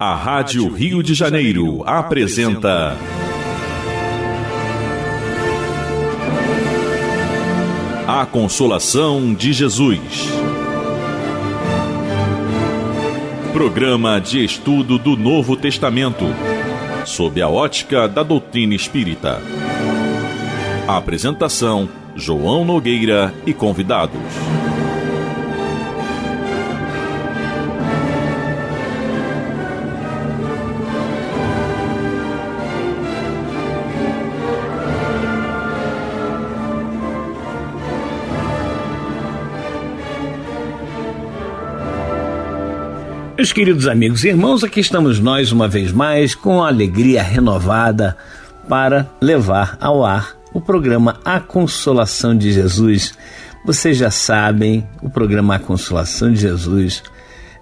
A Rádio Rio de Janeiro apresenta A Consolação de Jesus. Programa de estudo do Novo Testamento, sob a ótica da doutrina espírita. A apresentação: João Nogueira e convidados. Meus queridos amigos e irmãos, aqui estamos nós uma vez mais com alegria renovada para levar ao ar o programa A Consolação de Jesus. Vocês já sabem, o programa A Consolação de Jesus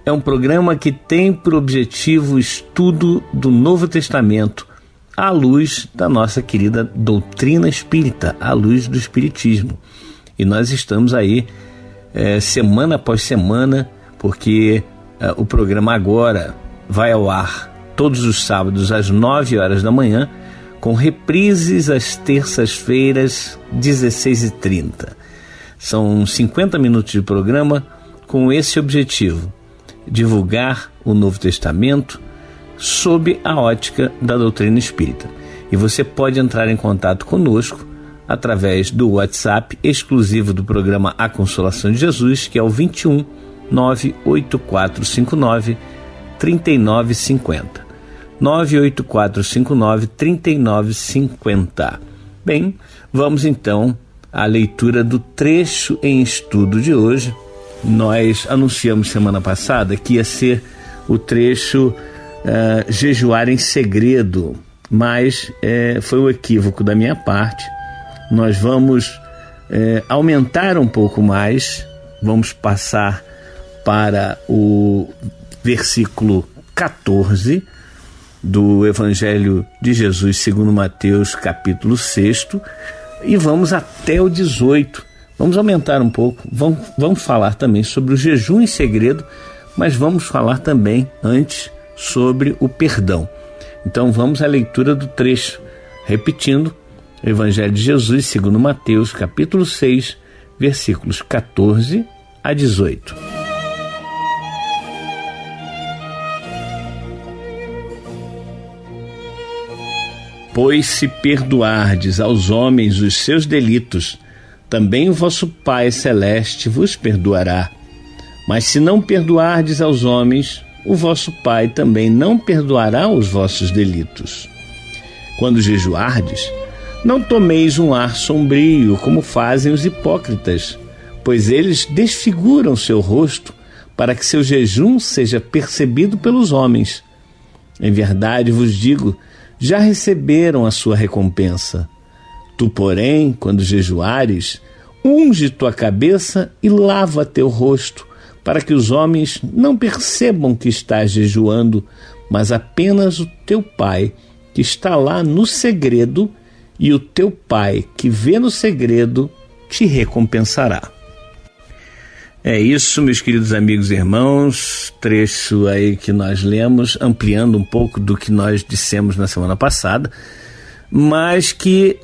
é um programa que tem por objetivo o estudo do Novo Testamento à luz da nossa querida doutrina espírita, à luz do Espiritismo. E nós estamos aí semana após semana, porque o programa agora vai ao ar todos os sábados às 9 horas da manhã, com reprises às terças-feiras, 16h30. São 50 minutos de programa com esse objetivo: divulgar o Novo Testamento sob a ótica da doutrina espírita. E você pode entrar em contato conosco através do WhatsApp exclusivo do programa A Consolação de Jesus, que é o 21 98459 3950. 98459 3950. Bem, vamos então à leitura do trecho em estudo de hoje. Nós anunciamos semana passada que ia ser o trecho Jejuar em Segredo, mas foi um equívoco da minha parte. Nós vamos aumentar um pouco mais, vamos passar para o versículo 14 do Evangelho de Jesus segundo Mateus, capítulo 6, e vamos até o 18. Vamos aumentar um pouco, vamos falar também sobre o jejum em segredo, mas vamos falar também antes sobre o perdão. Então vamos à leitura do trecho, repetindo, Evangelho de Jesus segundo Mateus, capítulo 6, versículos 14 a 18. Pois se perdoardes aos homens os seus delitos, também o vosso Pai Celeste vos perdoará. Mas se não perdoardes aos homens, o vosso Pai também não perdoará os vossos delitos. Quando jejuardes, não tomeis um ar sombrio, como fazem os hipócritas, pois eles desfiguram seu rosto, para que seu jejum seja percebido pelos homens. Em verdade vos digo, já receberam a sua recompensa. Tu, porém, quando jejuares, unge tua cabeça e lava teu rosto, para que os homens não percebam que estás jejuando, mas apenas o teu Pai, que está lá no segredo, e o teu Pai, que vê no segredo, te recompensará. É isso, meus queridos amigos e irmãos, trecho aí que nós lemos, ampliando um pouco do que nós dissemos na semana passada, mas que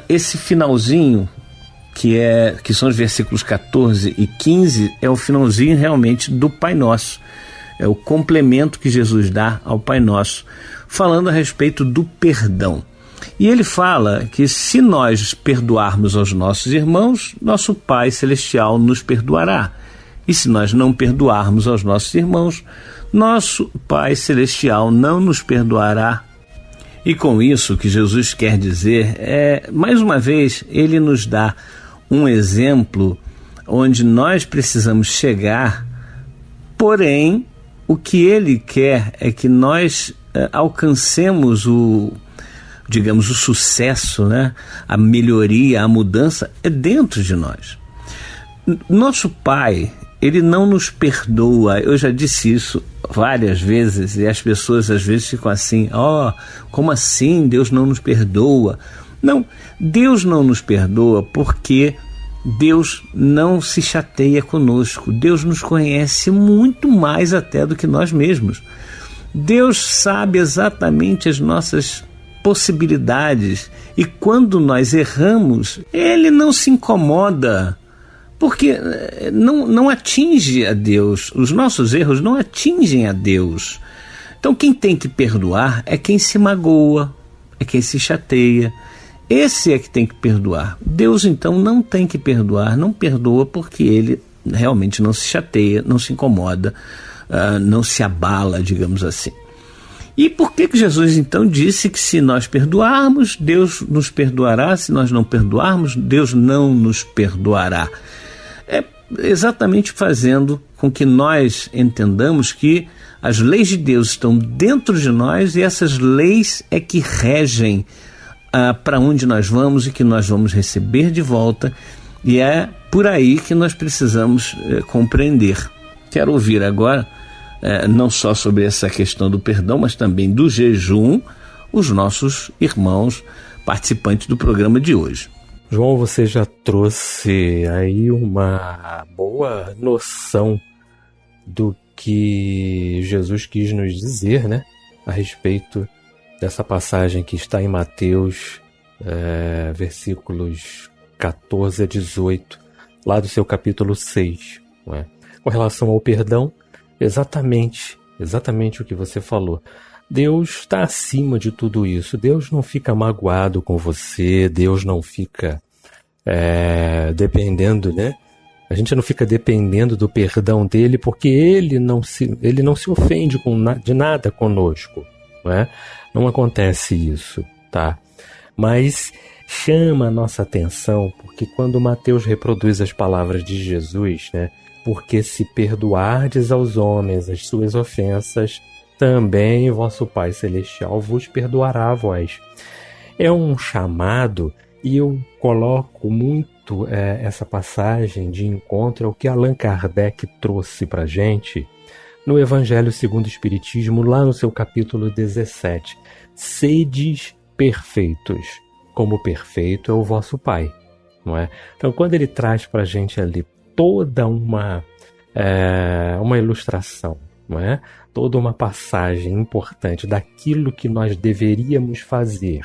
esse finalzinho, que são os versículos 14 e 15, é o finalzinho realmente do Pai Nosso, é o complemento que Jesus dá ao Pai Nosso, falando a respeito do perdão. E ele fala que se nós perdoarmos aos nossos irmãos, nosso Pai Celestial nos perdoará. E se nós não perdoarmos aos nossos irmãos, nosso Pai Celestial não nos perdoará. E com isso, o que Jesus quer dizer mais uma vez, ele nos dá um exemplo onde nós precisamos chegar, porém, o que ele quer é que nós alcancemos o sucesso, né? A melhoria, a mudança é dentro de nós. Nosso Pai, ele não nos perdoa. Eu já disse isso várias vezes e as pessoas às vezes ficam assim, como assim Deus não nos perdoa? Não, Deus não nos perdoa porque Deus não se chateia conosco. Deus nos conhece muito mais até do que nós mesmos. Deus sabe exatamente as nossas possibilidades e quando nós erramos, Ele não se incomoda, porque não atinge a Deus. Os nossos erros não atingem a Deus. Então quem tem que perdoar é quem se magoa, é quem se chateia. Esse é que tem que perdoar. Deus então não tem que perdoar, não perdoa porque Ele realmente não se chateia, não se incomoda, não se abala, digamos assim. E por que Jesus então disse que se nós perdoarmos, Deus nos perdoará, se nós não perdoarmos, Deus não nos perdoará? É exatamente fazendo com que nós entendamos que as leis de Deus estão dentro de nós e essas leis é que regem para onde nós vamos e que nós vamos receber de volta, e é por aí que nós precisamos compreender. Quero ouvir agora, não só sobre essa questão do perdão, mas também do jejum, os nossos irmãos participantes do programa de hoje. João, você já trouxe aí uma boa noção do que Jesus quis nos dizer, né? A respeito dessa passagem que está em Mateus, versículos 14 a 18, lá do seu capítulo 6. Não é? Com relação ao perdão, exatamente o que você falou. Deus está acima de tudo isso. Deus não fica magoado com você, Deus não fica dependendo, né? A gente não fica dependendo do perdão dele porque ele não se ofende de nada conosco, não é? Não acontece isso, tá? Mas chama a nossa atenção porque quando Mateus reproduz as palavras de Jesus, né? Porque se perdoardes aos homens as suas ofensas, também vosso Pai Celestial vos perdoará a vós. É um chamado, e eu coloco muito essa passagem de encontro ao que Allan Kardec trouxe para a gente no Evangelho segundo o Espiritismo, lá no seu capítulo 17. Sedes perfeitos, como perfeito é o vosso Pai. Não é? Então, quando ele traz para a gente ali toda uma ilustração, não é? Toda uma passagem importante daquilo que nós deveríamos fazer,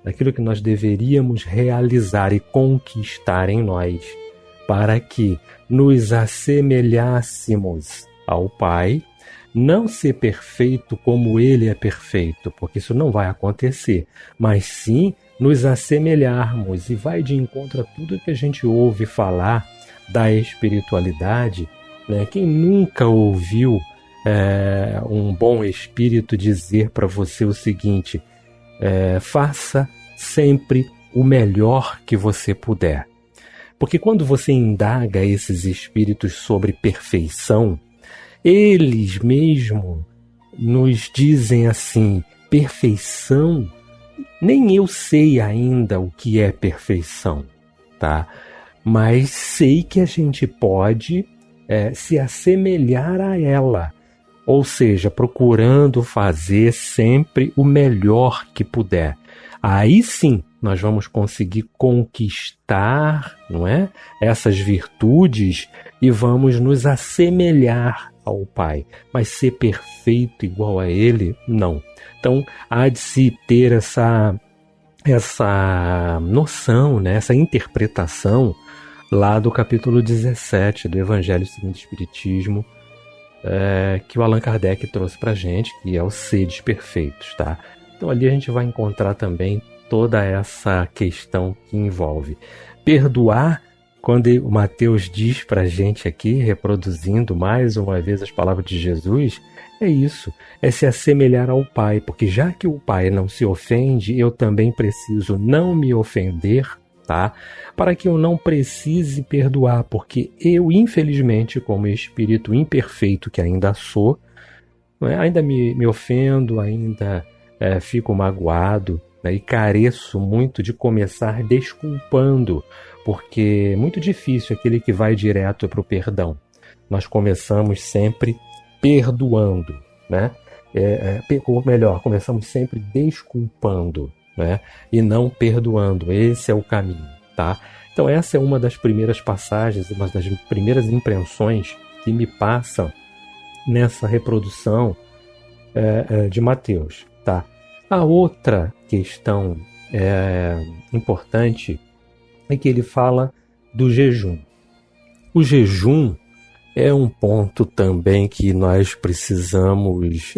daquilo que nós deveríamos realizar e conquistar em nós, para que nos assemelhássemos ao Pai, não ser perfeito como Ele é perfeito, porque isso não vai acontecer, mas sim nos assemelharmos, e vai de encontro a tudo que a gente ouve falar da espiritualidade, né? Quem nunca ouviu um bom espírito dizer para você o seguinte: faça sempre o melhor que você puder. Porque quando você indaga esses espíritos sobre perfeição, eles mesmo nos dizem assim: perfeição, nem eu sei ainda o que é perfeição, tá? Mas sei que a gente pode se assemelhar a ela, ou seja, procurando fazer sempre o melhor que puder. Aí sim nós vamos conseguir conquistar, não é? Essas virtudes e vamos nos assemelhar ao Pai. Mas ser perfeito igual a Ele, não. Então há de se ter essa noção, né? Essa interpretação lá do capítulo 17 do Evangelho segundo o Espiritismo, que o Allan Kardec trouxe para a gente, que é o sedes perfeitos, tá? Então ali a gente vai encontrar também toda essa questão que envolve perdoar. Quando o Mateus diz para a gente aqui, reproduzindo mais uma vez as palavras de Jesus, é isso, é se assemelhar ao Pai, porque já que o Pai não se ofende, eu também preciso não me ofender, tá? Para que eu não precise perdoar, porque eu, infelizmente, como espírito imperfeito que ainda sou, ainda me ofendo, ainda fico magoado, né? E careço muito de começar desculpando, porque é muito difícil aquele que vai direto para o perdão. Nós começamos sempre perdoando, né? Ou melhor, começamos sempre desculpando, né? E não perdoando. Esse é o caminho, tá? Então essa é uma das primeiras passagens, uma das primeiras impressões que me passam nessa reprodução de Mateus. Tá? A outra questão importante é que ele fala do jejum. O jejum é um ponto também que nós precisamos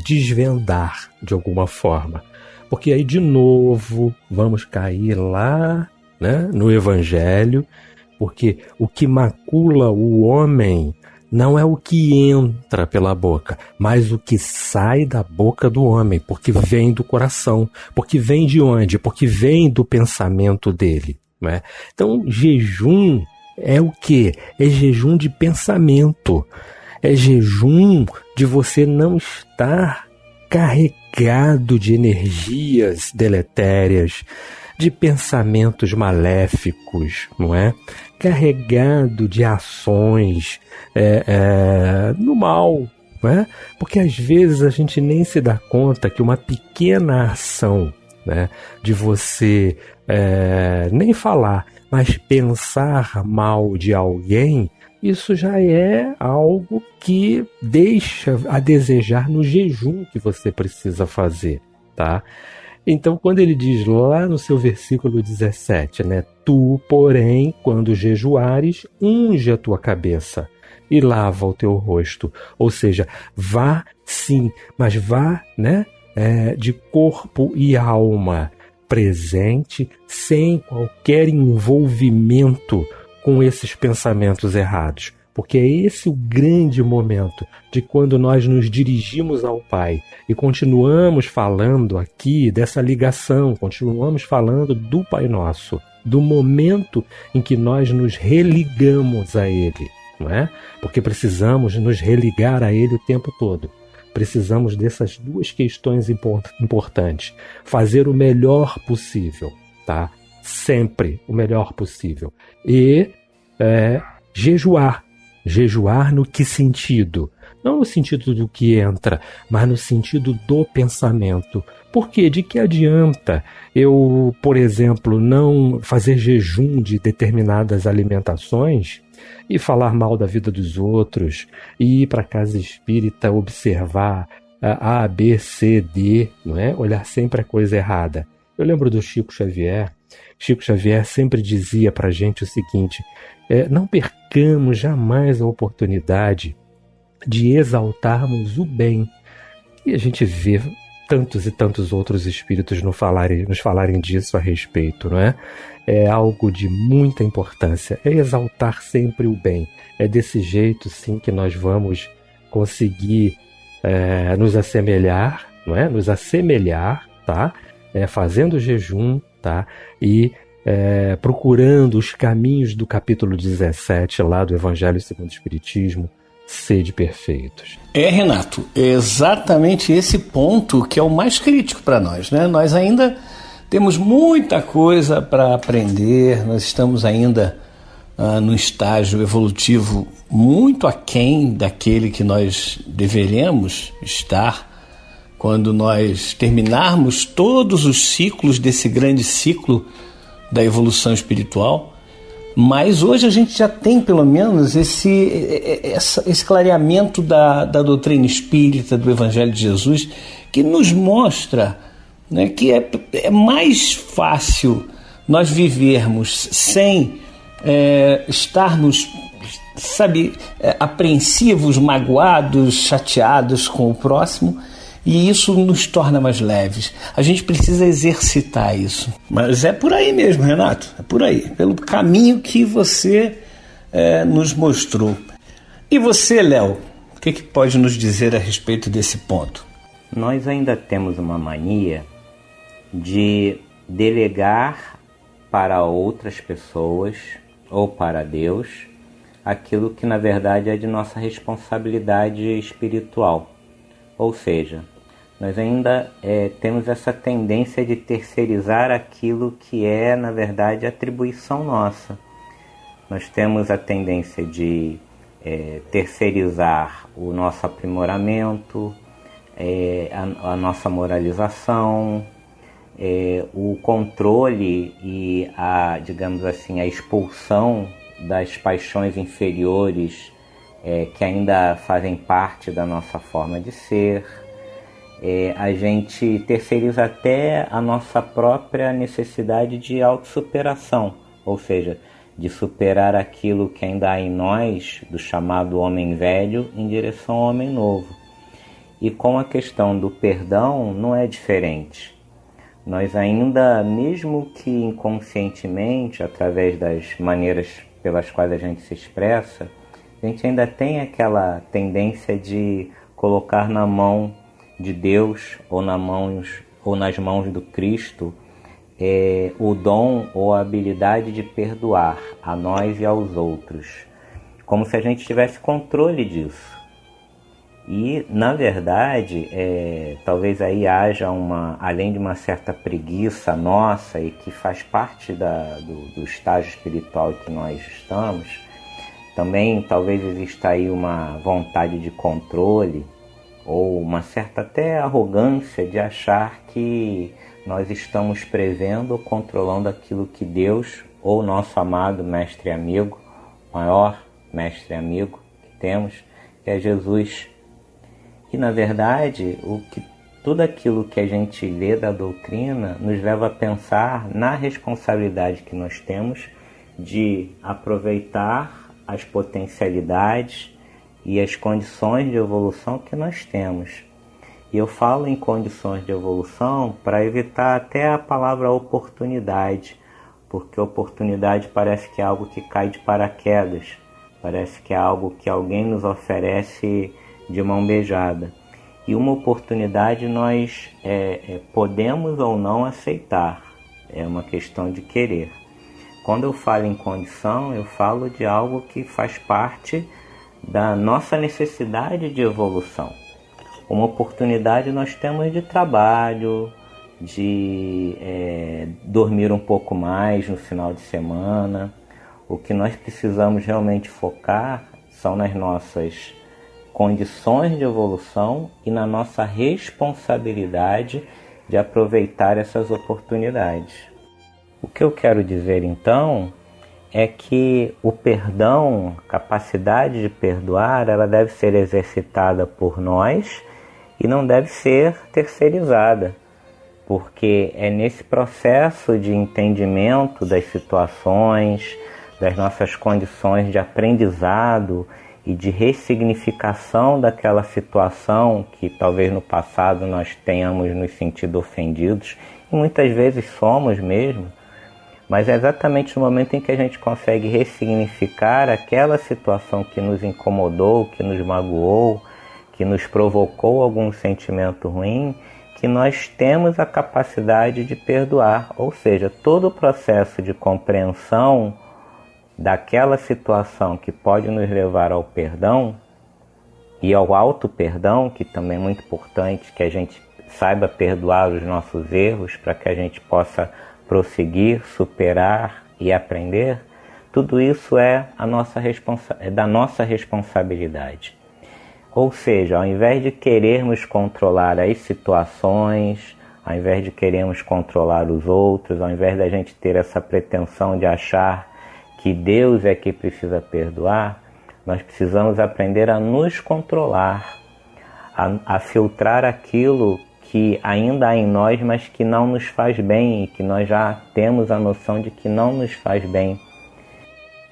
desvendar de alguma forma. Porque aí, de novo, vamos cair lá, né, no Evangelho, porque o que macula o homem não é o que entra pela boca, mas o que sai da boca do homem, porque vem do coração. Porque vem de onde? Porque vem do pensamento dele, né? Então, jejum é o quê? É jejum de pensamento. É jejum de você não estar carregado de energias deletérias, de pensamentos maléficos, não é? Carregado de ações no mal, não é? Porque às vezes a gente nem se dá conta que uma pequena ação, né, de você nem falar, mas pensar mal de alguém, isso já é algo que deixa a desejar no jejum que você precisa fazer, tá? Então, quando ele diz lá no seu versículo 17, né? Tu, porém, quando jejuares, unge a tua cabeça e lava o teu rosto. Ou seja, vá sim, mas vá, né? De corpo e alma presente, sem qualquer envolvimento com esses pensamentos errados. Porque é esse o grande momento de quando nós nos dirigimos ao Pai e continuamos falando aqui dessa ligação, continuamos falando do Pai Nosso, do momento em que nós nos religamos a Ele, não é? Porque precisamos nos religar a Ele o tempo todo. Precisamos dessas duas questões importantes. Fazer o melhor possível, tá? Sempre o melhor possível. E jejuar. Jejuar no que sentido? Não no sentido do que entra, mas no sentido do pensamento. Por quê? De que adianta eu, por exemplo, não fazer jejum de determinadas alimentações e falar mal da vida dos outros, e ir para a casa espírita observar A, B, C, D, não é? Olhar sempre a coisa errada. Eu lembro do Chico Xavier. Chico Xavier sempre dizia para a gente o seguinte: não percamos jamais a oportunidade de exaltarmos o bem. E a gente vê tantos e tantos outros espíritos nos falarem disso a respeito, não é? É algo de muita importância, é exaltar sempre o bem. É desse jeito, sim, que nós vamos conseguir nos assemelhar, não é? Nos assemelhar, tá? Fazendo jejum, tá? E procurando os caminhos do capítulo 17 lá do Evangelho segundo o Espiritismo, sede perfeitos. Renato, é exatamente esse ponto que é o mais crítico para nós, né? Nós ainda temos muita coisa para aprender, nós estamos ainda num estágio evolutivo muito aquém daquele que nós deveremos estar quando nós terminarmos todos os ciclos desse grande ciclo da evolução espiritual. Mas hoje a gente já tem pelo menos esse clareamento da doutrina espírita, do Evangelho de Jesus, que nos mostra, né, que é mais fácil nós vivermos sem estarmos, apreensivos, magoados, chateados com o próximo, e isso nos torna mais leves. A gente precisa exercitar isso. Mas é por aí mesmo, Renato. É por aí. Pelo caminho que você nos mostrou. E você, Léo, o que pode nos dizer a respeito desse ponto? Nós ainda temos uma mania de delegar para outras pessoas ou para Deus aquilo que na verdade é de nossa responsabilidade espiritual. Ou seja, nós ainda temos essa tendência de terceirizar aquilo que é, na verdade, atribuição nossa. Nós temos a tendência de terceirizar o nosso aprimoramento, a nossa moralização, o controle e digamos assim, a expulsão das paixões inferiores que ainda fazem parte da nossa forma de ser. a gente terceiriza até a nossa própria necessidade de autossuperação, ou seja, de superar aquilo que ainda há em nós, do chamado homem velho, em direção ao homem novo. E com a questão do perdão não é diferente. Nós ainda, mesmo que inconscientemente, através das maneiras pelas quais a gente se expressa, a gente ainda tem aquela tendência de colocar na mão de Deus ou nas mãos do Cristo o dom ou a habilidade de perdoar a nós e aos outros, como se a gente tivesse controle disso. E, na verdade, talvez aí haja além de uma certa preguiça nossa e que faz parte do estágio espiritual que nós estamos, também talvez exista aí uma vontade de controle ou uma certa até arrogância de achar que nós estamos prevendo ou controlando aquilo que Deus ou nosso amado mestre e amigo, maior mestre e amigo que temos, que é Jesus. E, na verdade, tudo aquilo que a gente lê da doutrina nos leva a pensar na responsabilidade que nós temos de aproveitar as potencialidades e as condições de evolução que nós temos. E eu falo em condições de evolução para evitar até a palavra oportunidade, porque oportunidade parece que é algo que cai de paraquedas, parece que é algo que alguém nos oferece de mão beijada. E uma oportunidade nós podemos ou não aceitar, é uma questão de querer. Quando eu falo em condição, eu falo de algo que faz parte da nossa necessidade de evolução. Uma oportunidade nós temos de trabalho, de dormir um pouco mais no final de semana. O que nós precisamos realmente focar são nas nossas condições de evolução e na nossa responsabilidade de aproveitar essas oportunidades. O que eu quero dizer então é que o perdão, a capacidade de perdoar, ela deve ser exercitada por nós e não deve ser terceirizada, porque é nesse processo de entendimento das situações, das nossas condições de aprendizado e de ressignificação daquela situação que talvez no passado nós tenhamos nos sentido ofendidos, e muitas vezes somos mesmo, mas é exatamente no momento em que a gente consegue ressignificar aquela situação que nos incomodou, que nos magoou, que nos provocou algum sentimento ruim, que nós temos a capacidade de perdoar. Ou seja, todo o processo de compreensão daquela situação que pode nos levar ao perdão e ao auto-perdão, que também é muito importante que a gente saiba perdoar os nossos erros para que a gente possa prosseguir, superar e aprender, tudo isso é da nossa responsabilidade. Ou seja, ao invés de querermos controlar as situações, ao invés de querermos controlar os outros, ao invés da gente ter essa pretensão de achar que Deus é que precisa perdoar, nós precisamos aprender a nos controlar, a filtrar aquilo que ainda há em nós, mas que não nos faz bem e que nós já temos a noção de que não nos faz bem.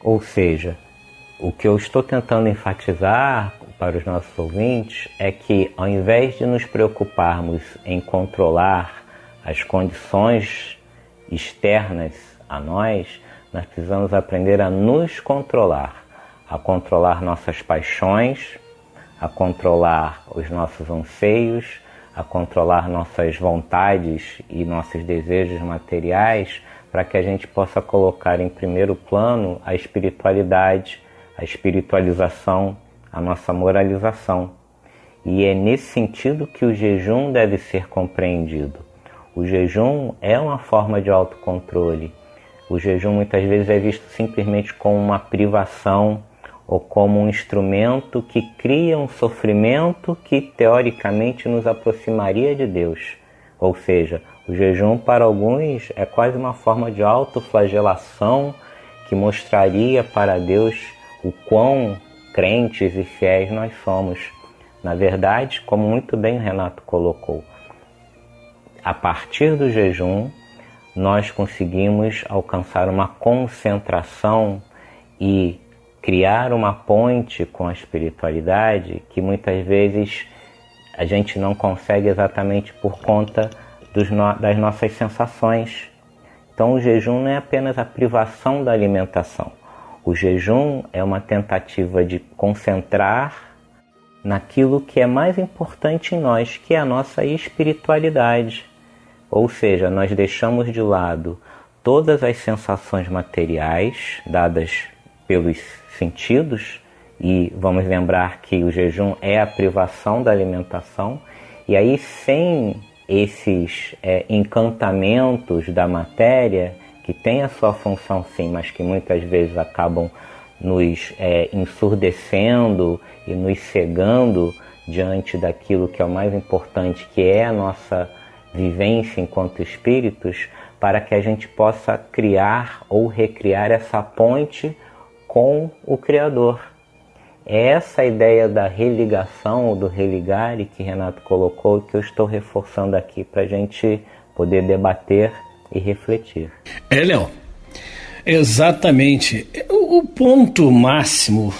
Ou seja, o que eu estou tentando enfatizar para os nossos ouvintes é que, ao invés de nos preocuparmos em controlar as condições externas a nós precisamos aprender a nos controlar, a controlar nossas paixões, a controlar os nossos anseios, a controlar nossas vontades e nossos desejos materiais, para que a gente possa colocar em primeiro plano a espiritualidade, a espiritualização, a nossa moralização. E é nesse sentido que o jejum deve ser compreendido. O jejum é uma forma de autocontrole. O jejum muitas vezes é visto simplesmente como uma privação ou como um instrumento que cria um sofrimento que teoricamente nos aproximaria de Deus. Ou seja, o jejum para alguns é quase uma forma de autoflagelação que mostraria para Deus o quão crentes e fiéis nós somos. Na verdade, como muito bem o Renato colocou, a partir do jejum nós conseguimos alcançar uma concentração e criar uma ponte com a espiritualidade que muitas vezes a gente não consegue exatamente por conta das nossas sensações. Então o jejum não é apenas a privação da alimentação. O jejum é uma tentativa de concentrar naquilo que é mais importante em nós, que é a nossa espiritualidade. Ou seja, nós deixamos de lado todas as sensações materiais dadas pelos sentidos, e vamos lembrar que o jejum é a privação da alimentação, e aí sem esses encantamentos da matéria, que tem a sua função sim, mas que muitas vezes acabam nos ensurdecendo e nos cegando diante daquilo que é o mais importante, que é a nossa vivência enquanto espíritos, para que a gente possa criar ou recriar essa ponte com o Criador. É essa a ideia da religação ou do religare que Renato colocou, que eu estou reforçando aqui para a gente poder debater e refletir. Léo, exatamente. O ponto máximo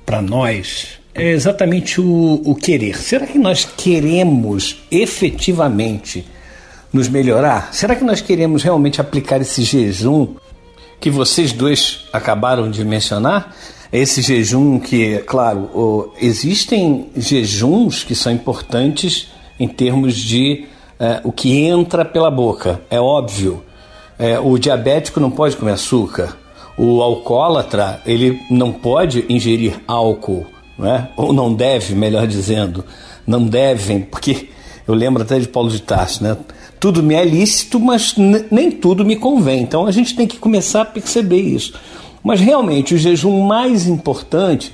para nós é exatamente o querer. Será que nós queremos efetivamente nos melhorar? Será que nós queremos realmente aplicar esse jejum que vocês dois acabaram de mencionar? Esse jejum que, claro, existem jejuns que são importantes em termos de o que entra pela boca, é óbvio. O diabético não pode comer açúcar, o alcoólatra ele não pode ingerir álcool, né? Ou não deve, melhor dizendo, não devem, porque eu lembro até de Paulo de Tarso, né? Tudo me é lícito, mas nem tudo me convém. Então a gente tem que começar a perceber isso. Mas realmente o jejum mais importante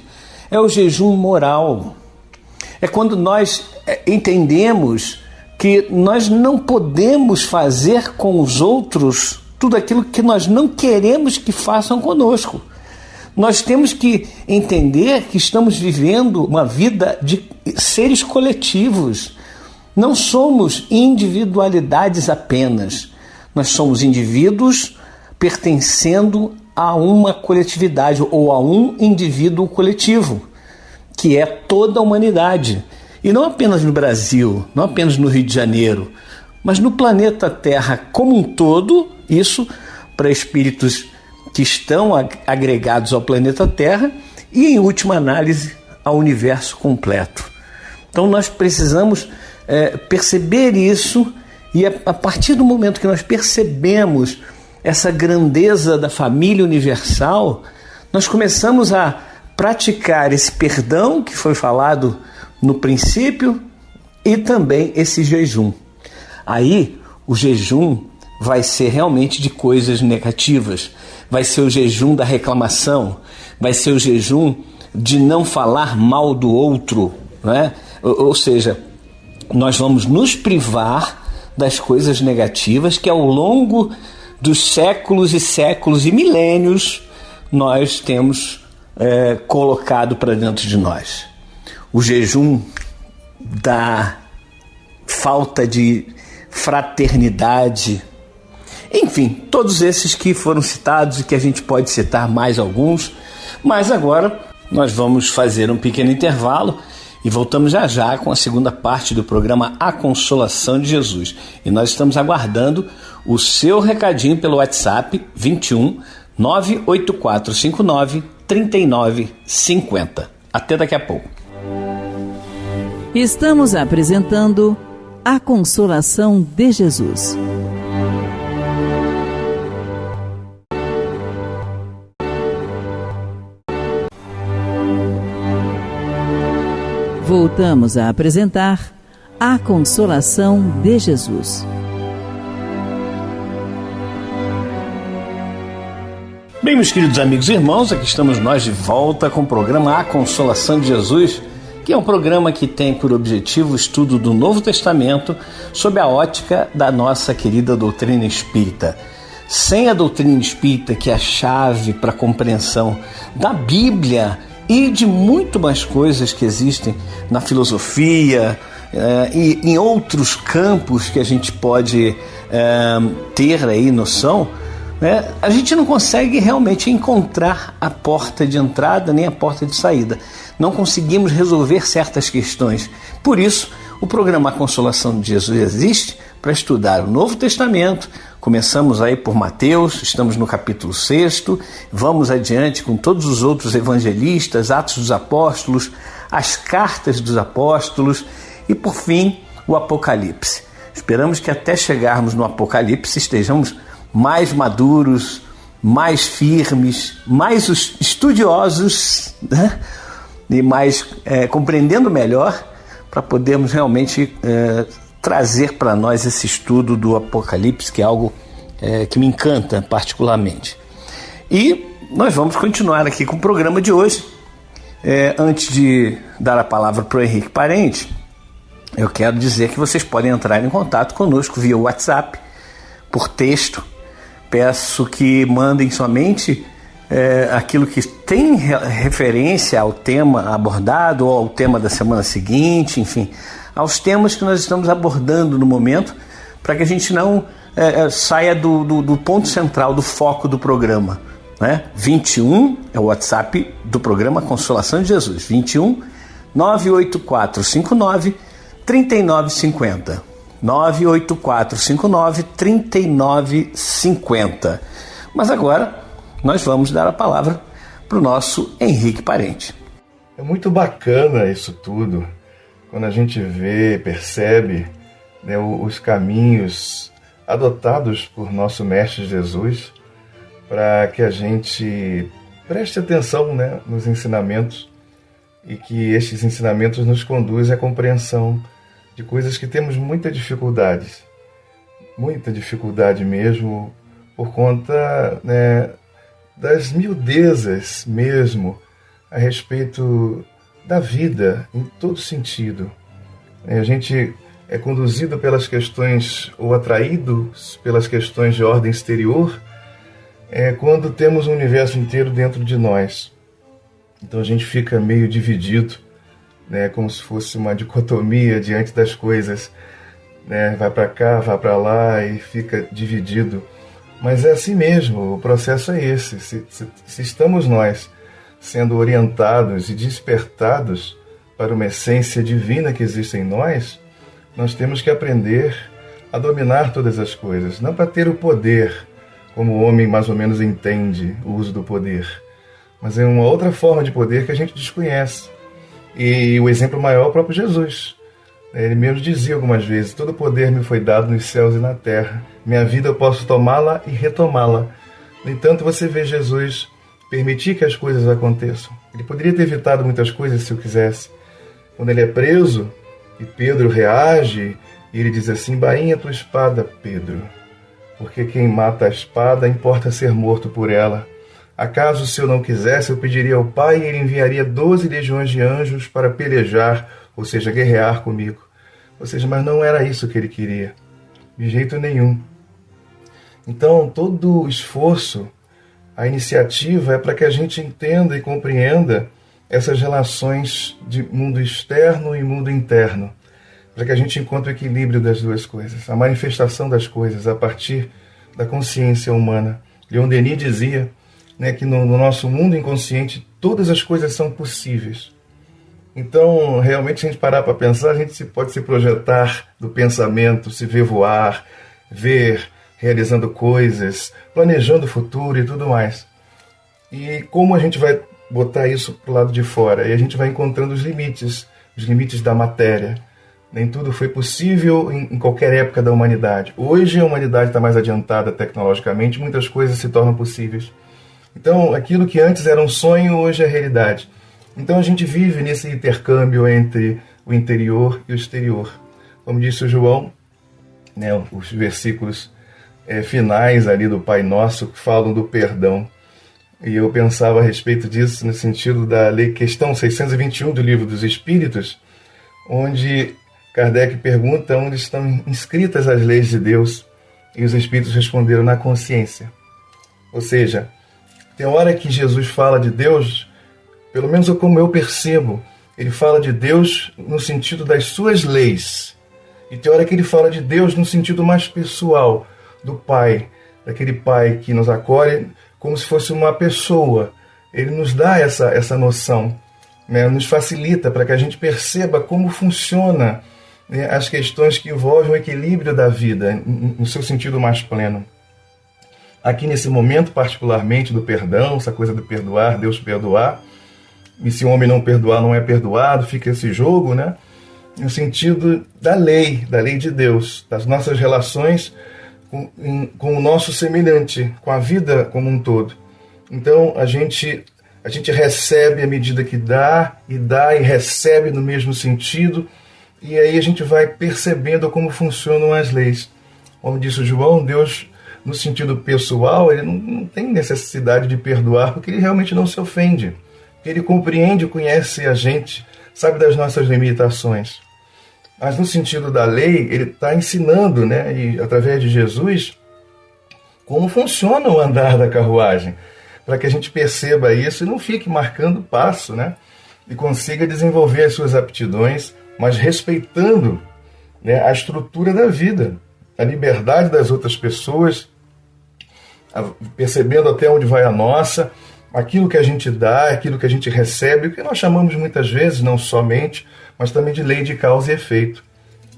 é o jejum moral. É quando nós entendemos que nós não podemos fazer com os outros tudo aquilo que nós não queremos que façam conosco. Nós temos que entender que estamos vivendo uma vida de seres coletivos. Não somos individualidades apenas. Nós somos indivíduos pertencendo a uma coletividade ou a um indivíduo coletivo, que é toda a humanidade. E não apenas no Brasil, não apenas no Rio de Janeiro, mas no planeta Terra como um todo, isso para espíritos que estão agregados ao planeta Terra e, em última análise, ao universo completo. Então nós precisamos perceber isso, e a partir do momento que nós percebemos essa grandeza da família universal, nós começamos a praticar esse perdão que foi falado no princípio e também esse jejum. Aí o jejum vai ser realmente de coisas negativas, vai ser o jejum da reclamação, vai ser o jejum de não falar mal do outro, né? Ou seja, nós vamos nos privar das coisas negativas que ao longo dos séculos e séculos e milênios nós temos colocado para dentro de nós. O jejum da falta de fraternidade, enfim, todos esses que foram citados e que a gente pode citar mais alguns, mas agora nós vamos fazer um pequeno intervalo e voltamos já já com a segunda parte do programa A Consolação de Jesus. E nós estamos aguardando o seu recadinho pelo WhatsApp 21 98459 3950. Até daqui a pouco. Estamos apresentando A Consolação de Jesus. Voltamos a apresentar A Consolação de Jesus. Bem, meus queridos amigos e irmãos, aqui estamos nós de volta com o programa A Consolação de Jesus, que é um programa que tem por objetivo o estudo do Novo Testamento sob a ótica da nossa querida doutrina espírita. Sem a doutrina espírita, que é a chave para a compreensão da Bíblia e de muito mais coisas que existem na filosofia e em outros campos que a gente pode ter aí noção, né? A gente não consegue realmente encontrar a porta de entrada nem a porta de saída. Não conseguimos resolver certas questões. Por isso, o programa A Consolação de Jesus existe para estudar o Novo Testamento. Começamos aí por Mateus, estamos no capítulo 6, vamos adiante com todos os outros evangelistas, Atos dos Apóstolos, as cartas dos apóstolos e, por fim, o Apocalipse. Esperamos que até chegarmos no Apocalipse estejamos mais maduros, mais firmes, mais estudiosos, né? E mais compreendendo melhor para podermos realmente trazer para nós esse estudo do Apocalipse, que é algo que me encanta particularmente. E nós vamos continuar aqui com o programa de hoje. Antes de dar a palavra para o Henrique Parente, eu quero dizer que vocês podem entrar em contato conosco via WhatsApp, por texto. Peço que mandem somente aquilo que tem referência ao tema abordado ou ao tema da semana seguinte, enfim, aos temas que nós estamos abordando no momento, para que a gente não saia do ponto central, do foco do programa, né? 21 é o WhatsApp do programa Consolação de Jesus, 21 98459 3950. 98459 3950. Mas agora nós vamos dar a palavra para o nosso Henrique Parente. É muito bacana isso tudo, quando a gente vê, percebe, né, os caminhos adotados por nosso Mestre Jesus, para que a gente preste atenção, né, nos ensinamentos, e que estes ensinamentos nos conduzem à compreensão de coisas que temos muita dificuldade mesmo, por conta, né, das miudezas mesmo a respeito da vida em todo sentido. A gente é conduzido pelas questões ou atraído pelas questões de ordem exterior quando temos um universo inteiro dentro de nós. Então a gente fica meio dividido, né, como se fosse uma dicotomia diante das coisas, né, vai para cá, vai para lá e fica dividido. Mas é assim mesmo, o processo é esse. Se estamos nós sendo orientados e despertados para uma essência divina que existe em nós, nós temos que aprender a dominar todas as coisas, não para ter o poder, como o homem mais ou menos entende o uso do poder, mas é uma outra forma de poder que a gente desconhece. E o exemplo maior é o próprio Jesus. Ele mesmo dizia algumas vezes: todo poder me foi dado nos céus e na terra. Minha vida eu posso tomá-la e retomá-la. No entanto, você vê Jesus permitir que as coisas aconteçam. Ele poderia ter evitado muitas coisas se eu quisesse. Quando ele é preso e Pedro reage, e ele diz assim: bainha tua espada, Pedro, porque quem mata a espada importa ser morto por ela. Acaso, se eu não quisesse, eu pediria ao Pai e ele enviaria 12 legiões de anjos para pelejar, ou seja, guerrear comigo. Ou seja, mas não era isso que ele queria, de jeito nenhum. Então, todo o esforço, a iniciativa é para que a gente entenda e compreenda essas relações de mundo externo e mundo interno, para que a gente encontre o equilíbrio das duas coisas, a manifestação das coisas a partir da consciência humana. Leon Denis dizia, né, que no nosso mundo inconsciente todas as coisas são possíveis. Então, realmente, se a gente parar para pensar, a gente pode se projetar do pensamento, se ver voar, ver realizando coisas, planejando o futuro e tudo mais. E como a gente vai botar isso para o lado de fora? E a gente vai encontrando os limites da matéria. Nem tudo foi possível em qualquer época da humanidade. Hoje a humanidade está mais adiantada tecnologicamente, muitas coisas se tornam possíveis. Então, aquilo que antes era um sonho, hoje é realidade. Então, a gente vive nesse intercâmbio entre o interior e o exterior. Como disse o João, né, os versículos finais ali do Pai Nosso que falam do perdão. E eu pensava a respeito disso no sentido da questão 621 do Livro dos Espíritos, onde Kardec pergunta onde estão inscritas as leis de Deus, e os Espíritos responderam: na consciência. Ou seja, tem hora que Jesus fala de Deus pelo menos como eu percebo, ele fala de Deus no sentido das suas leis. E tem hora que ele fala de Deus no sentido mais pessoal, do Pai, daquele Pai que nos acolhe como se fosse uma pessoa. Ele nos dá essa noção, né? Nos facilita para que a gente perceba como funciona, né, as questões que envolvem o equilíbrio da vida, no seu sentido mais pleno. Aqui nesse momento, particularmente, do perdão, essa coisa do perdoar, Deus perdoar, e se o homem não perdoar, não é perdoado, fica esse jogo, né? No sentido da lei de Deus, das nossas relações com o nosso semelhante, com a vida como um todo. Então, a gente recebe à medida que dá e recebe no mesmo sentido, e aí a gente vai percebendo como funcionam as leis. Como disse o João, Deus, no sentido pessoal, ele não tem necessidade de perdoar, porque ele realmente não se ofende. Ele compreende, conhece a gente, sabe das nossas limitações. Mas no sentido da lei, ele está ensinando, né, e através de Jesus, como funciona o andar da carruagem, para que a gente perceba isso e não fique marcando passo, né, e consiga desenvolver as suas aptidões, mas respeitando, né, a estrutura da vida, a liberdade das outras pessoas, percebendo até onde vai a nossa, aquilo que a gente dá, aquilo que a gente recebe, o que nós chamamos muitas vezes, não somente, mas também de lei de causa e efeito.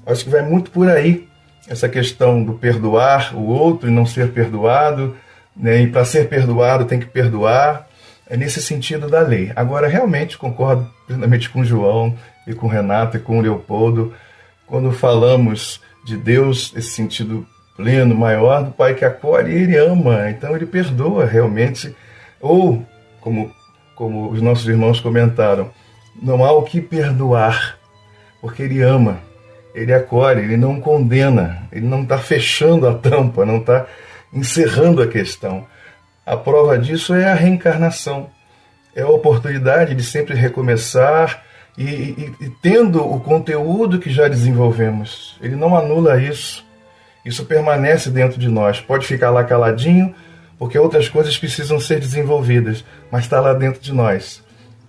Acho que vai muito por aí, essa questão do perdoar o outro e não ser perdoado, né? E para ser perdoado tem que perdoar, é nesse sentido da lei. Agora, realmente, concordo plenamente com o João e com o Renato e com o Leopoldo, quando falamos de Deus, esse sentido pleno, maior, do Pai que acolhe, ele ama, então ele perdoa realmente. Ou, como os nossos irmãos comentaram, não há o que perdoar, porque ele ama, ele acolhe, ele não condena, ele não está fechando a tampa, não está encerrando a questão. A prova disso é a reencarnação, é a oportunidade de sempre recomeçar e tendo o conteúdo que já desenvolvemos. Ele não anula isso, isso permanece dentro de nós, pode ficar lá caladinho, porque outras coisas precisam ser desenvolvidas, mas está lá dentro de nós.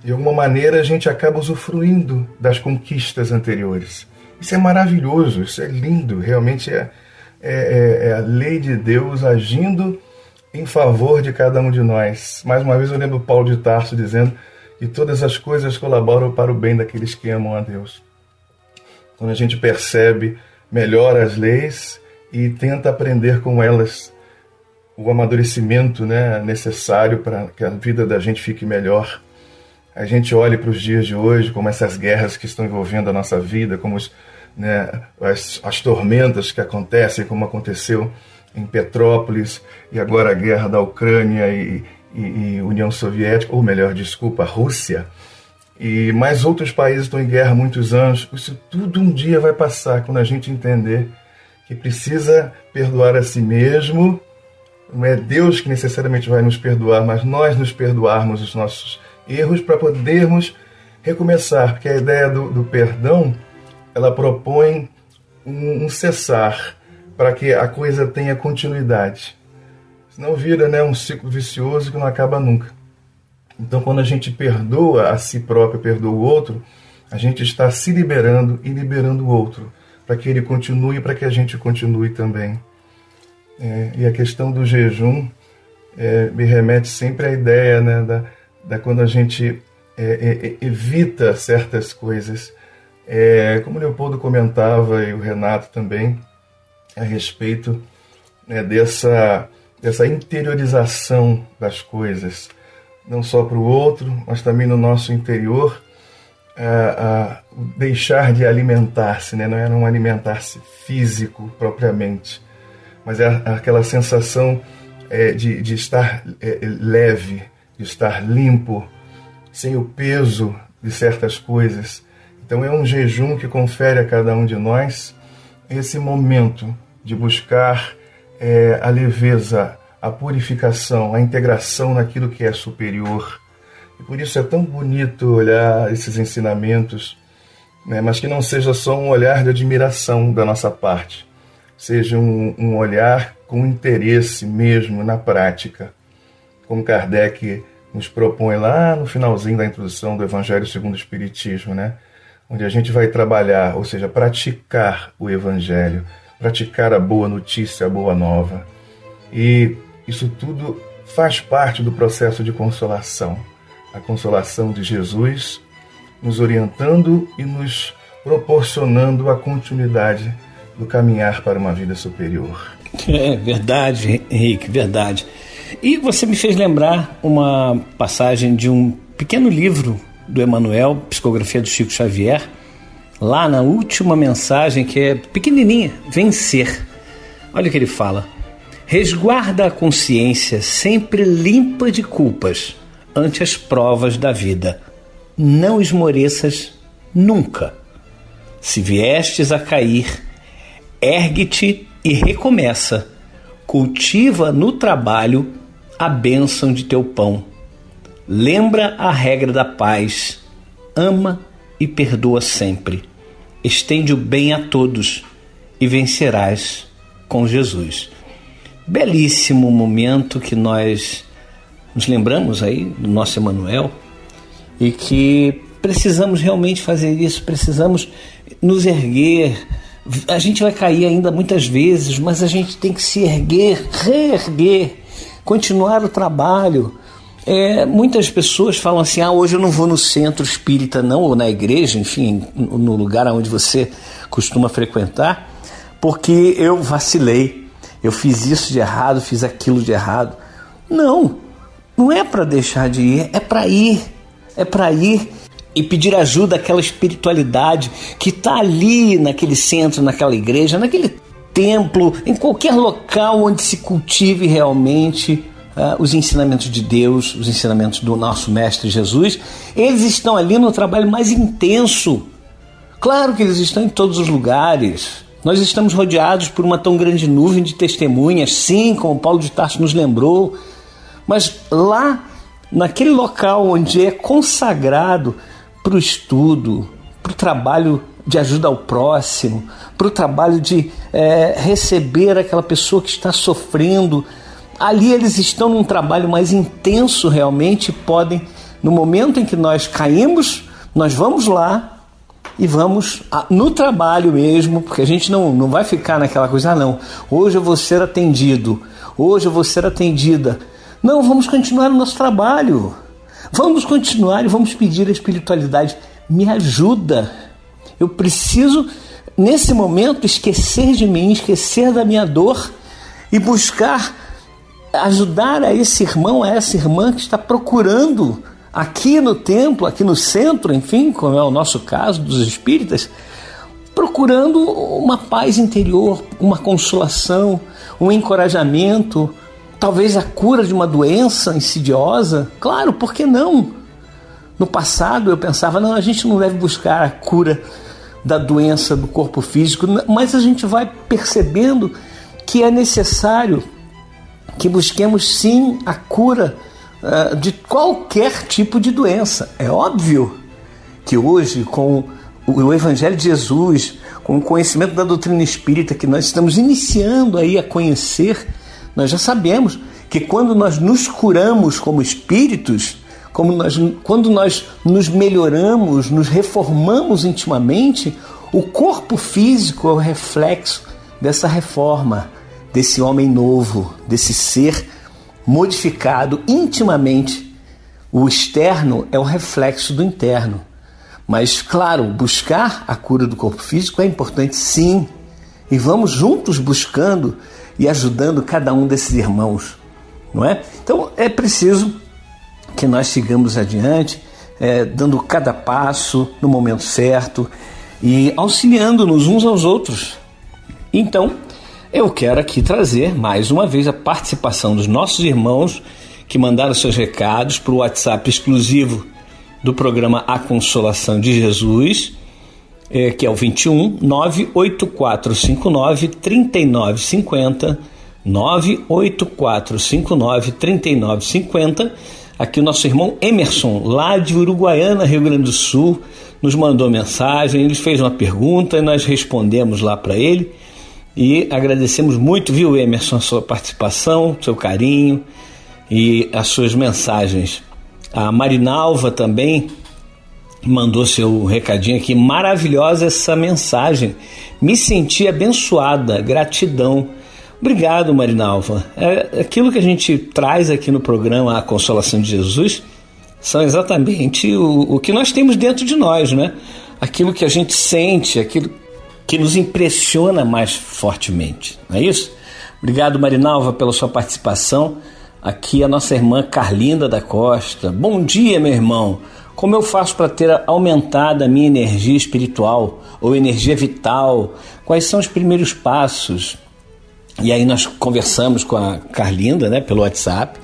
De alguma maneira a gente acaba usufruindo das conquistas anteriores. Isso é maravilhoso, isso é lindo, realmente é a lei de Deus agindo em favor de cada um de nós. Mais uma vez eu lembro Paulo de Tarso dizendo que todas as coisas colaboram para o bem daqueles que amam a Deus. Quando a gente percebe melhor as leis e tenta aprender com elas, o amadurecimento, né, necessário para que a vida da gente fique melhor. A gente olha para os dias de hoje, como essas guerras que estão envolvendo a nossa vida, como as tormentas que acontecem, como aconteceu em Petrópolis, e agora a guerra da Ucrânia e União Soviética, ou melhor, desculpa, Rússia. E mais outros países estão em guerra há muitos anos. Isso tudo um dia vai passar, quando a gente entender que precisa perdoar a si mesmo. Não é Deus que necessariamente vai nos perdoar, mas nós nos perdoarmos os nossos erros para podermos recomeçar, porque a ideia do perdão, ela propõe um cessar, para que a coisa tenha continuidade. Senão vira, né, um ciclo vicioso que não acaba nunca. Então, quando a gente perdoa a si próprio, perdoa o outro, a gente está se liberando e liberando o outro, para que ele continue, para que a gente continue também. E a questão do jejum me remete sempre à ideia, né, da quando a gente evita certas coisas. Como o Leopoldo comentava, e o Renato também, a respeito, né, dessa interiorização das coisas, não só para o outro, mas também no nosso interior, deixar de alimentar-se, né? Não é um alimentar-se físico propriamente, mas é aquela sensação de estar leve, de estar limpo, sem o peso de certas coisas. Então é um jejum que confere a cada um de nós esse momento de buscar a leveza, a purificação, a integração naquilo que é superior. E por isso é tão bonito olhar esses ensinamentos, né, mas que não seja só um olhar de admiração da nossa parte, seja um olhar com interesse mesmo na prática. Como Kardec nos propõe lá no finalzinho da introdução do Evangelho segundo o Espiritismo, né? Onde a gente vai trabalhar, ou seja, praticar o Evangelho, praticar a boa notícia, a boa nova. E isso tudo faz parte do processo de consolação. A consolação de Jesus nos orientando e nos proporcionando a continuidade do caminhar para uma vida superior. É verdade, Henrique, verdade. E você me fez lembrar uma passagem de um pequeno livro do Emmanuel, Psicografia do Chico Xavier, lá na última mensagem, que é pequenininha, Vencer. Olha o que ele fala: resguarda a consciência sempre limpa de culpas ante as provas da vida. Não esmoreças nunca. Se viestes a cair, ergue-te e recomeça. Cultiva no trabalho a bênção de teu pão. Lembra a regra da paz. Ama e perdoa sempre. Estende o bem a todos e vencerás com Jesus. Belíssimo momento que nós nos lembramos aí do nosso Emmanuel, e que precisamos realmente fazer isso, precisamos nos erguer. A gente vai cair ainda muitas vezes, mas a gente tem que se erguer, reerguer, continuar o trabalho. Muitas pessoas falam assim: hoje eu não vou no centro espírita não, ou na igreja, enfim, no lugar onde você costuma frequentar, porque eu vacilei, eu fiz isso de errado, fiz aquilo de errado. Não é para deixar de ir, é para ir e pedir ajuda àquela espiritualidade que está ali naquele centro, naquela igreja, naquele templo, em qualquer local onde se cultive realmente os ensinamentos de Deus, os ensinamentos do nosso Mestre Jesus. Eles estão ali no trabalho mais intenso. Claro que eles estão em todos os lugares. Nós estamos rodeados por uma tão grande nuvem de testemunhas, sim, como Paulo de Tarso nos lembrou, mas lá, naquele local onde é consagrado para o estudo, para o trabalho de ajuda ao próximo, para o trabalho de receber aquela pessoa que está sofrendo, ali eles estão num trabalho mais intenso realmente. Podem, no momento em que nós caímos, nós vamos lá e vamos no trabalho mesmo, porque a gente não vai ficar naquela coisa: hoje eu vou ser atendido, hoje eu vou ser atendida. Não, vamos continuar o nosso trabalho. Vamos continuar e vamos pedir à espiritualidade: me ajuda. Eu preciso, nesse momento, esquecer de mim, esquecer da minha dor e buscar ajudar a esse irmão, a essa irmã que está procurando aqui no templo, aqui no centro, enfim, como é o nosso caso dos espíritas, procurando uma paz interior, uma consolação, um encorajamento, talvez a cura de uma doença insidiosa. Claro, por que não? No passado eu pensava: a gente não deve buscar a cura da doença do corpo físico, mas a gente vai percebendo que é necessário que busquemos sim a cura de qualquer tipo de doença. É óbvio que hoje, com o Evangelho de Jesus, com o conhecimento da doutrina espírita que nós estamos iniciando aí a conhecer, nós já sabemos que quando nós nos curamos como espíritos, quando nós nos melhoramos, nos reformamos intimamente, o corpo físico é o reflexo dessa reforma, desse homem novo, desse ser modificado intimamente. O externo é o reflexo do interno. Mas, claro, buscar a cura do corpo físico é importante, sim. E vamos juntos buscando e ajudando cada um desses irmãos, não é? Então é preciso que nós sigamos adiante, dando cada passo no momento certo e auxiliando-nos uns aos outros. Então, eu quero aqui trazer mais uma vez a participação dos nossos irmãos que mandaram seus recados para o WhatsApp exclusivo do programa A Consolação de Jesus, que é o 21 98459 3950, 98459 3950. Aqui o nosso irmão Emerson, lá de Uruguaiana, Rio Grande do Sul, nos mandou mensagem, ele fez uma pergunta e nós respondemos lá para ele. E agradecemos muito, viu, Emerson, a sua participação, seu carinho e as suas mensagens. A Marinalva também mandou seu recadinho aqui. Maravilhosa essa mensagem. Me senti abençoada. Gratidão. Obrigado, Marinalva. Aquilo que a gente traz aqui no programa A Consolação de Jesus são exatamente o que nós temos dentro de nós, né? Aquilo que a gente sente, aquilo que nos impressiona mais fortemente, não é isso? Obrigado, Marinalva, pela sua participação. Aqui a nossa irmã Carlinda da Costa. Bom dia, meu irmão. Como eu faço para ter aumentado a minha energia espiritual ou energia vital? Quais são os primeiros passos? E aí nós conversamos com a Carlinda, né, pelo WhatsApp,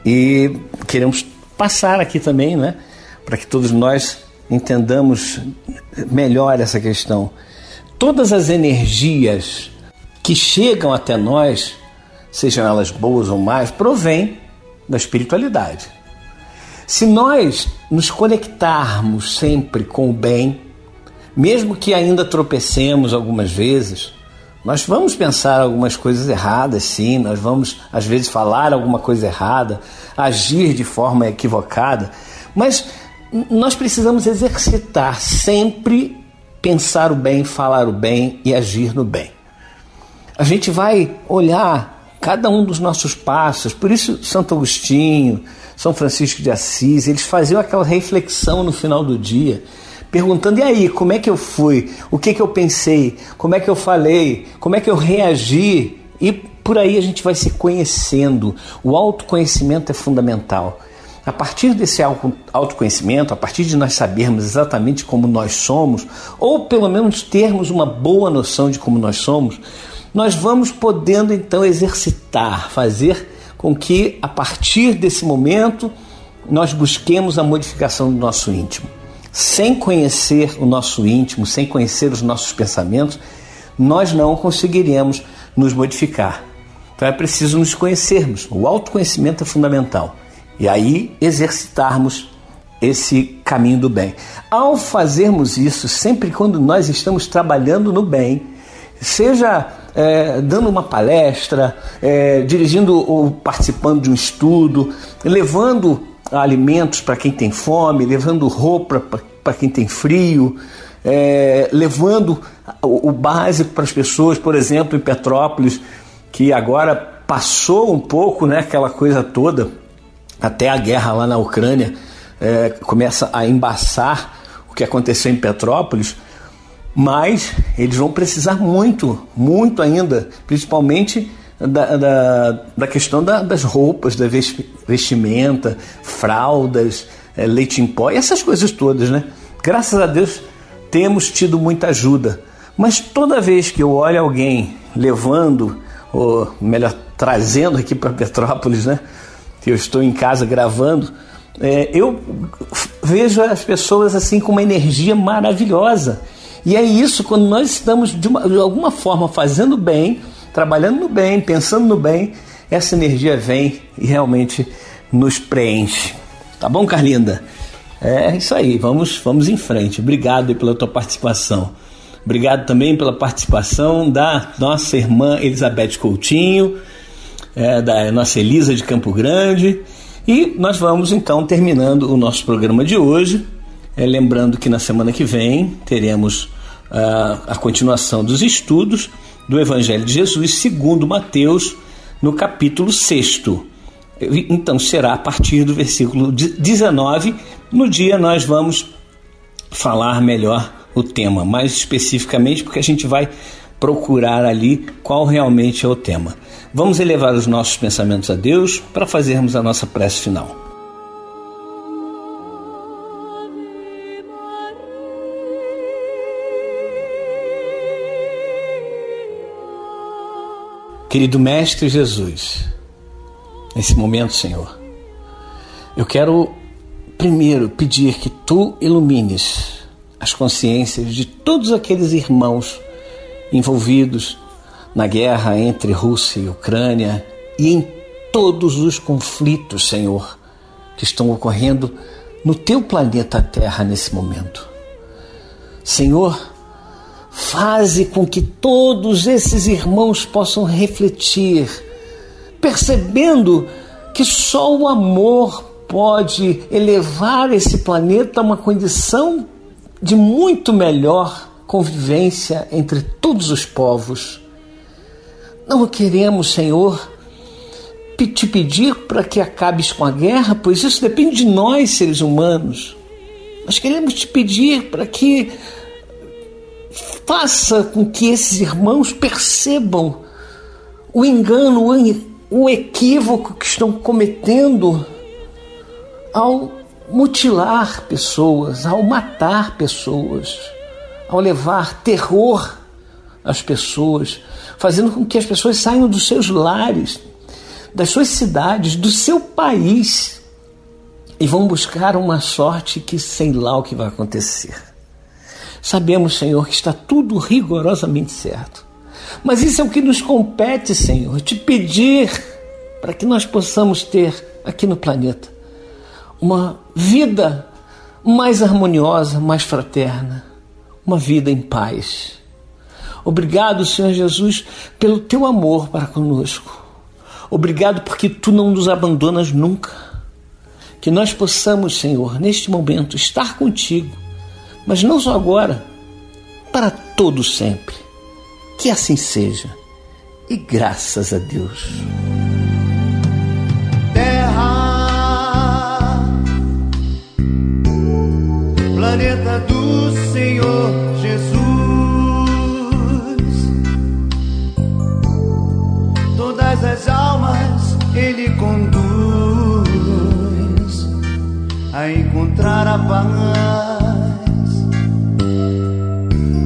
e queremos passar aqui também, né, para que todos nós entendamos melhor essa questão. Todas as energias que chegam até nós, sejam elas boas ou más, provém da espiritualidade. Se nós nos conectarmos sempre com o bem, mesmo que ainda tropecemos algumas vezes, nós vamos pensar algumas coisas erradas, sim, nós vamos às vezes falar alguma coisa errada, agir de forma equivocada, mas nós precisamos exercitar sempre pensar o bem, falar o bem e agir no bem. A gente vai olhar cada um dos nossos passos, por isso Santo Agostinho, São Francisco de Assis, eles faziam aquela reflexão no final do dia, perguntando, e aí, como é que eu fui? O que eu pensei? Como é que eu falei? Como é que eu reagi? E por aí a gente vai se conhecendo. O autoconhecimento é fundamental. A partir desse autoconhecimento, a partir de nós sabermos exatamente como nós somos, ou pelo menos termos uma boa noção de como nós somos, nós vamos podendo então exercitar, fazer com que a partir desse momento nós busquemos a modificação do nosso íntimo. Sem conhecer o nosso íntimo, sem conhecer os nossos pensamentos, nós não conseguiremos nos modificar. Então é preciso nos conhecermos. O autoconhecimento é fundamental. E aí exercitarmos esse caminho do bem. Ao fazermos isso, sempre quando nós estamos trabalhando no bem, seja dando uma palestra, dirigindo ou participando de um estudo, levando alimentos para quem tem fome, levando roupa para quem tem frio, levando o básico para as pessoas, por exemplo, em Petrópolis, que agora passou um pouco, né, aquela coisa toda, até a guerra lá na Ucrânia começa a embaçar o que aconteceu em Petrópolis, mas eles vão precisar muito ainda, principalmente da questão das roupas, da vestimenta, fraldas, leite em pó, essas coisas todas, né? Graças a Deus temos tido muita ajuda, mas toda vez que eu olho alguém levando, ou melhor, trazendo aqui para Petrópolis, né? Que eu estou em casa gravando, eu vejo as pessoas assim com uma energia maravilhosa. E é isso, quando nós estamos de alguma forma fazendo bem, trabalhando no bem, pensando no bem, essa energia vem e realmente nos preenche. Tá bom, Carlinda? É isso aí, vamos em frente. Obrigado pela tua participação. Obrigado também pela participação da nossa irmã Elizabeth Coutinho, da nossa Elisa de Campo Grande. E nós vamos então terminando o nosso programa de hoje, lembrando que na semana que vem teremos a continuação dos estudos do Evangelho de Jesus segundo Mateus, no capítulo 6º. Então será a partir do versículo 19. No dia nós vamos falar melhor o tema, mais especificamente, porque a gente vai procurar ali qual realmente é o tema. Vamos elevar os nossos pensamentos a Deus para fazermos a nossa prece final. Querido Mestre Jesus, nesse momento, Senhor, eu quero primeiro pedir que Tu ilumines as consciências de todos aqueles irmãos envolvidos na guerra entre Rússia e Ucrânia e em todos os conflitos, Senhor, que estão ocorrendo no Teu planeta Terra nesse momento. Senhor, faze com que todos esses irmãos possam refletir, percebendo que só o amor pode elevar esse planeta a uma condição de muito melhor convivência entre todos os povos. Não queremos, Senhor, te pedir para que acabes com a guerra, pois isso depende de nós, seres humanos. Nós queremos te pedir para que faça com que esses irmãos percebam o engano, o equívoco que estão cometendo ao mutilar pessoas, ao matar pessoas, ao levar terror às pessoas, fazendo com que as pessoas saiam dos seus lares, das suas cidades, do seu país e vão buscar uma sorte que sei lá o que vai acontecer. Sabemos, Senhor, que está tudo rigorosamente certo, mas isso é o que nos compete, Senhor, te pedir para que nós possamos ter aqui no planeta uma vida mais harmoniosa, mais fraterna, uma vida em paz. Obrigado, Senhor Jesus, pelo teu amor para conosco. Obrigado porque tu não nos abandonas nunca. Que nós possamos, Senhor, neste momento estar contigo, mas não só agora, para todo sempre. Que assim seja. E graças a Deus. Terra, planeta do Senhor Jesus, todas as almas Ele conduz a encontrar a paz,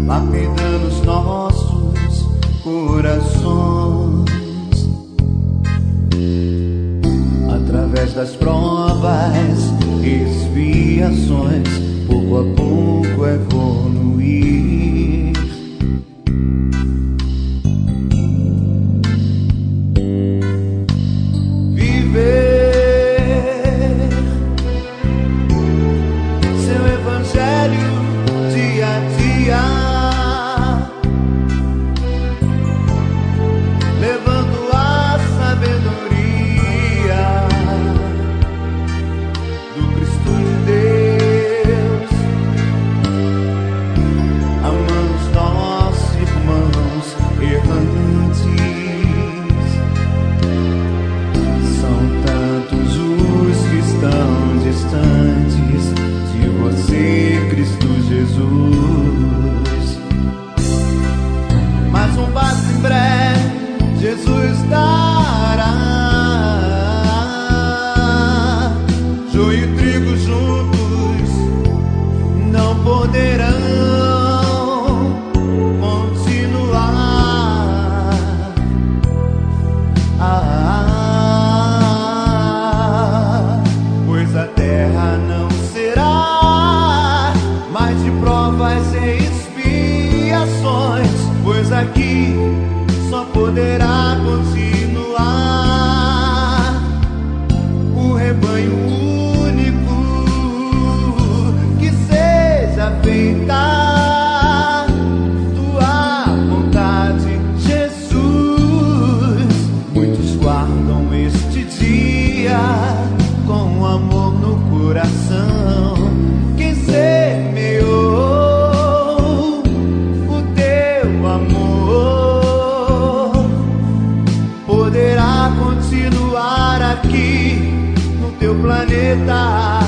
lapidando os nossos corações. Através das provas, expiações, pouco a pouco evoluir. Viver seu evangelho dia a dia, levando a sabedoria do Cristo de Deus, amando os nossos irmãos errantes. São tantos os que estão distantes de você, Cristo Jesus. Mas um passo em breve Jesus dará. Joio e trigo juntos não poderão continuar. Pois a terra não será mais de provas e expiações, pois aqui só poderá continuar o rebanho único. Que seja feita tua vontade, Jesus. Muitos guardam este dia com amor no coração. Quem semeou o teu amor poderá continuar aqui no teu planeta.